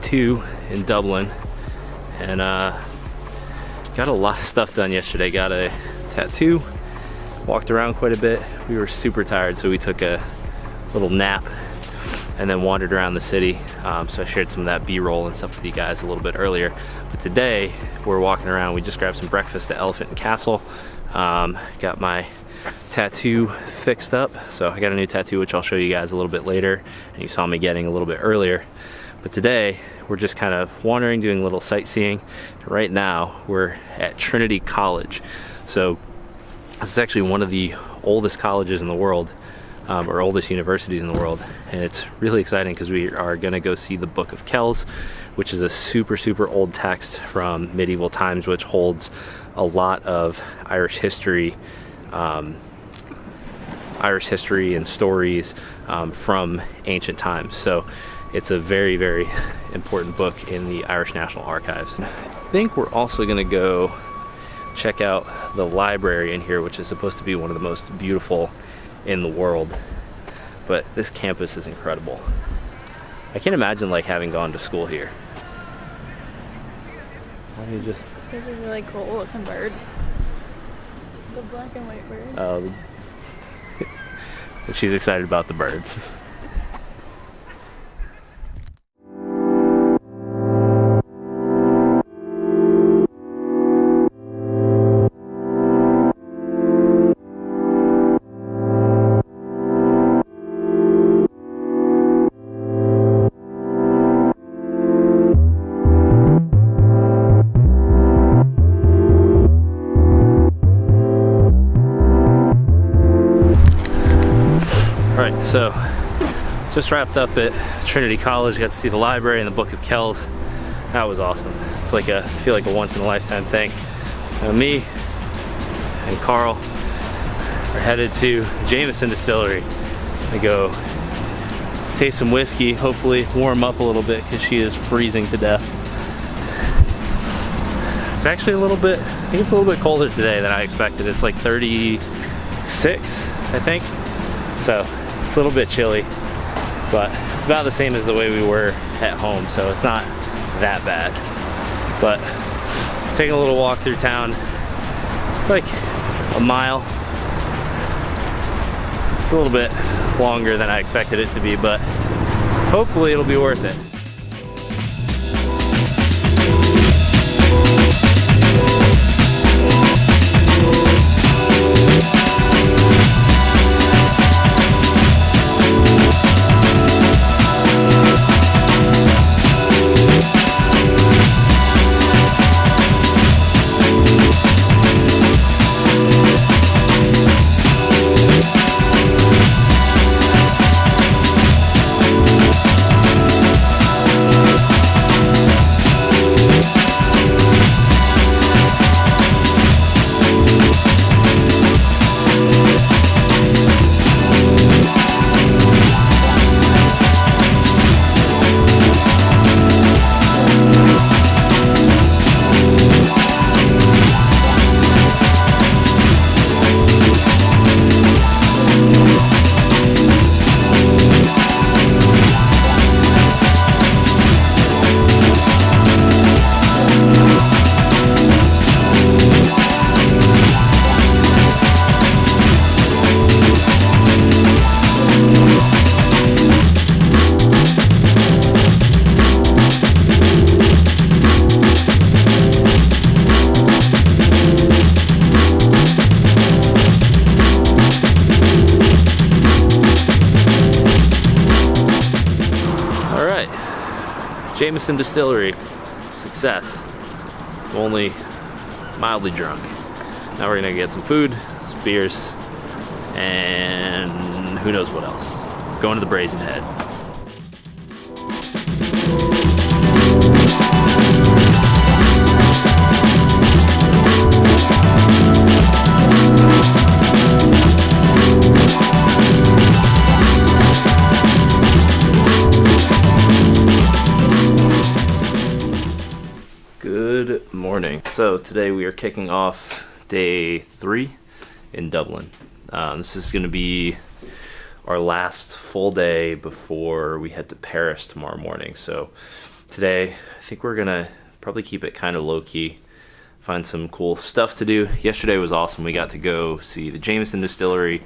tattoo in Dublin, and got a lot of stuff done yesterday. Got a tattoo, walked around quite a bit. We were super tired, so we took a little nap and then wandered around the city. So I shared some of that B-roll and stuff with you guys a little bit earlier. But today we're walking around. We just grabbed some breakfast at Elephant and Castle. Got my tattoo fixed up. So I got a new tattoo, which I'll show you guys a little bit later, and you saw me getting a little bit earlier. But today we're just kind of wandering, doing a little sightseeing. Right now we're at Trinity College. So this is actually one of the oldest colleges in the world, or oldest universities in the world, and it's really exciting because we are going to go see the Book of Kells, which is a super old text from medieval times, which holds a lot of Irish history and stories from ancient times. So it's a very important book in the Irish National Archives. I think we're also going to go check out the library in here, which is supposed to be one of the most beautiful in the world. But this campus is incredible. I can't imagine like having gone to school here. Why don't you just... There's a really cool looking bird. The black and white bird. Oh, she's excited about the birds. Alright, so just wrapped up at Trinity College, got to see the library and the Book of Kells. That was awesome. It's like I feel like a once in a lifetime thing. Me and Carl are headed to Jameson Distillery to go taste some whiskey, hopefully warm up a little bit because she is freezing to death. It's actually a little bit, I think it's a little bit colder today than I expected. It's like 36, I think. So it's a little bit chilly, but it's about the same as the way we were at home, so it's not that bad. But taking a little walk through town. It's like a mile. It's a little bit longer than I expected it to be, but hopefully it'll be worth it. Jameson Distillery, success. I'm only mildly drunk. Now we're gonna get some food, some beers, and who knows what else. Going to the Brazen Head. Good morning. So today we are kicking off day 3 in Dublin. This is going to be our last full day before we head to Paris tomorrow morning. So today I think we're gonna probably keep it kind of low-key, find some cool stuff to do. Yesterday was awesome. We got to go see the Jameson Distillery,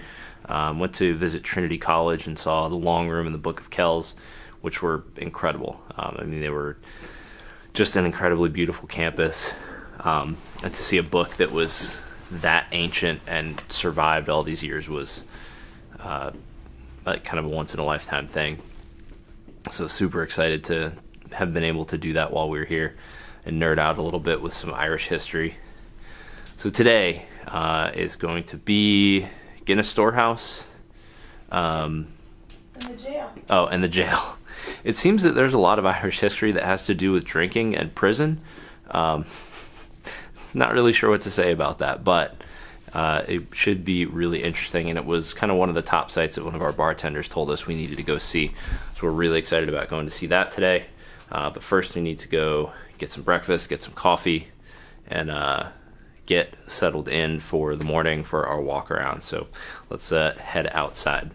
went to visit Trinity College and saw the Long Room and the Book of Kells, which were incredible. I mean, they were just an incredibly beautiful campus, and to see a book that was that ancient and survived all these years was like kind of a once-in-a-lifetime thing. So super excited to have been able to do that while we were here and nerd out a little bit with some Irish history. So today is going to be Guinness Storehouse. And the jail. Oh, and the jail. It seems that there's a lot of Irish history that has to do with drinking and prison. Not really sure what to say about that, but it should be really interesting, and it was kind of one of the top sites that one of our bartenders told us we needed to go see. So we're really excited about going to see that today. But first we need to go get some breakfast, get some coffee, and get settled in for the morning for our walk around. So let's head outside.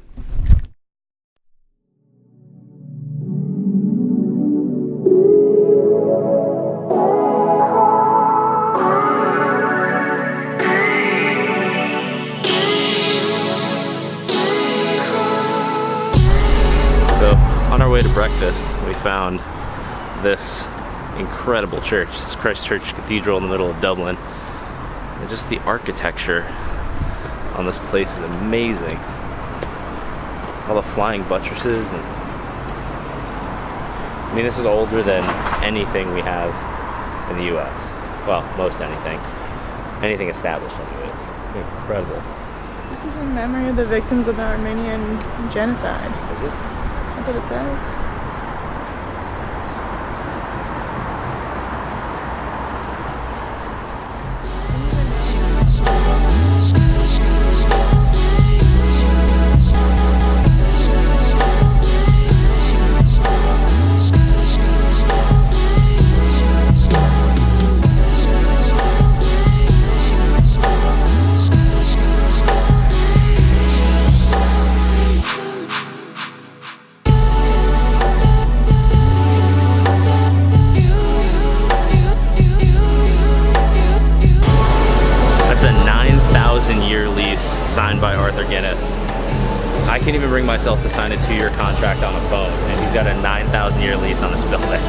On our way to breakfast, we found this incredible church, this Christ Church Cathedral in the middle of Dublin. And just the architecture on this place is amazing. All the flying buttresses, and I mean, this is older than anything we have in the US. Well, most anything. Anything established anyways. Incredible. This is in memory of the victims of the Armenian genocide. Is it? That's what it says. Signed by Arthur Guinness. I can't even bring myself to sign a 2-year contract on a phone, and he's got a 9,000-year lease on this building.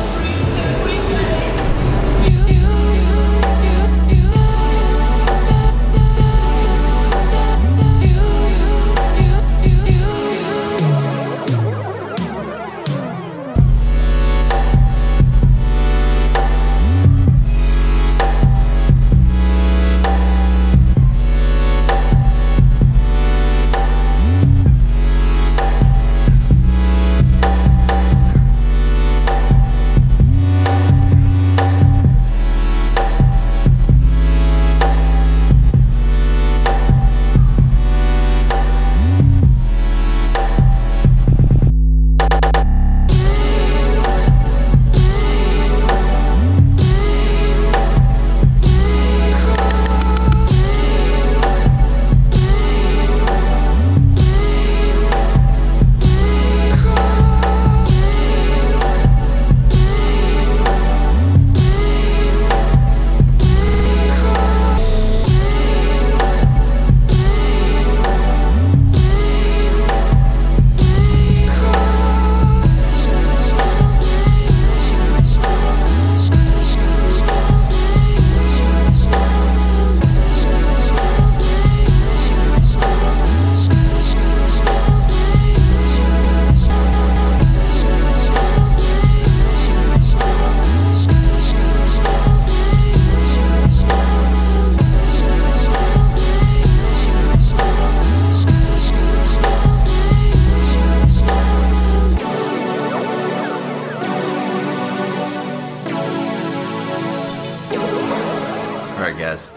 Alright guys,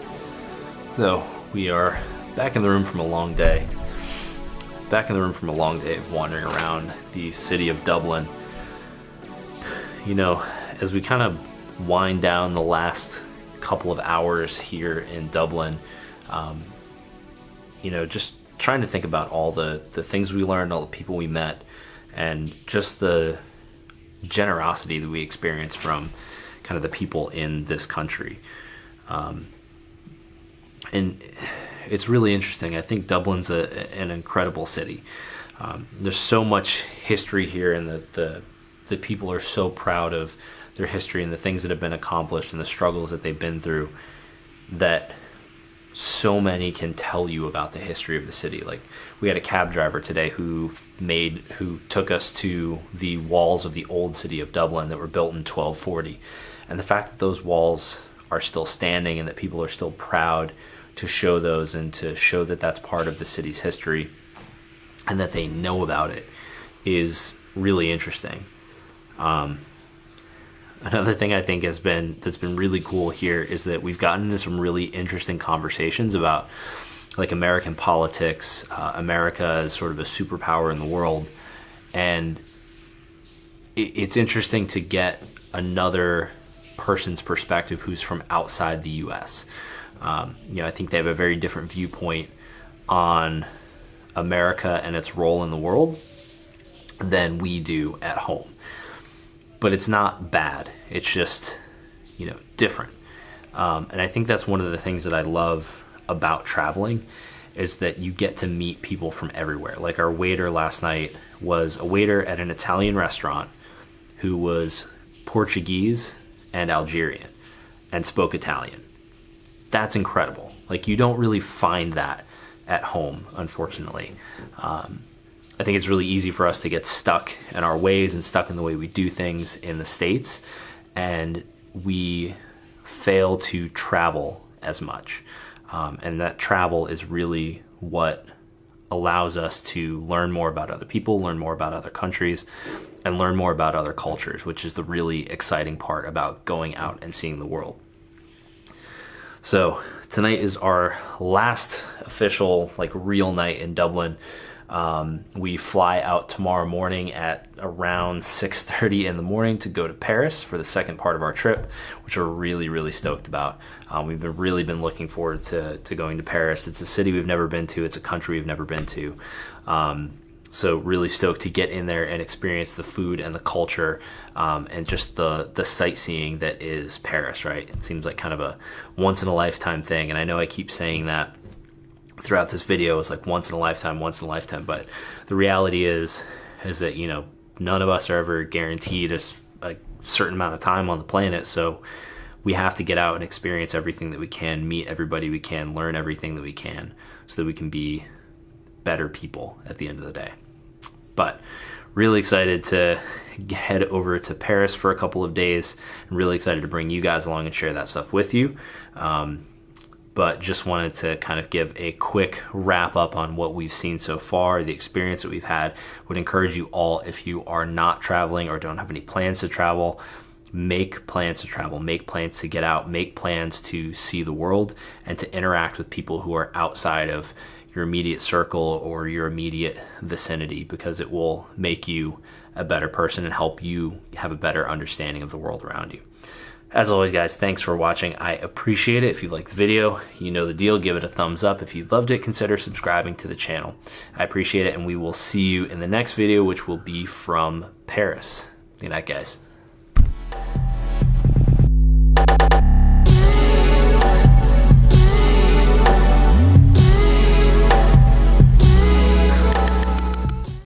so we are back in the room from a long day. Back in the room from a long day of wandering around the city of Dublin. You know, as we kind of wind down the last couple of hours here in Dublin, you know, just trying to think about all the things we learned, all the people we met, and just the generosity that we experience from kind of the people in this country. And it's really interesting. I think Dublin's an incredible city. There's so much history here, and the people are so proud of their history and the things that have been accomplished and the struggles that they've been through, that so many can tell you about the history of the city. Like, we had a cab driver today who took us to the walls of the old city of Dublin that were built in 1240. And the fact that those walls are still standing and that people are still proud to show those and to show that that's part of the city's history and that they know about it is really interesting. Another thing I think that's been really cool here is that we've gotten into some really interesting conversations about like American politics, America as sort of a superpower in the world, and it's interesting to get another person's perspective who's from outside the U.S. I think they have a very different viewpoint on America and its role in the world than we do at home. But it's not bad. It's just, different. And I think that's one of the things that I love about traveling, is that you get to meet people from everywhere. Like, our waiter last night was a waiter at an Italian restaurant who was Portuguese and Algerian and spoke Italian. That's incredible. Like, you don't really find that at home, unfortunately. I think it's really easy for us to get stuck in our ways and stuck in the way we do things in the States, and we fail to travel as much. And that travel is really what allows us to learn more about other people, learn more about other countries, and learn more about other cultures, which is the really exciting part about going out and seeing the world. So tonight is our last official, real night in Dublin. We fly out tomorrow morning at around 6:30 in the morning to go to Paris for the second part of our trip, which we're really, really stoked about. We've really been looking forward to going to Paris. It's a city we've never been to. It's a country we've never been to. So really stoked to get in there and experience the food and the culture, and just the sightseeing that is Paris, right? It seems like kind of a once in a lifetime thing. And I know I keep saying that throughout this video, is like once in a lifetime, but the reality is that none of us are ever guaranteed a certain amount of time on the planet, so we have to get out and experience everything that we can, meet everybody we can, learn everything that we can, so that we can be better people at the end of the day. But really excited to head over to Paris for a couple of days, and really excited to bring you guys along and share that stuff with you. But just wanted to kind of give a quick wrap up on what we've seen so far, the experience that we've had. Would encourage you all, if you are not traveling or don't have any plans to travel, make plans to travel, make plans to get out, make plans to see the world and to interact with people who are outside of your immediate circle or your immediate vicinity, because it will make you a better person and help you have a better understanding of the world around you. As always, guys, thanks for watching. I appreciate it. If you liked the video, you know the deal. Give it a thumbs up. If you loved it, consider subscribing to the channel. I appreciate it, and we will see you in the next video, which will be from Paris. Good night, guys.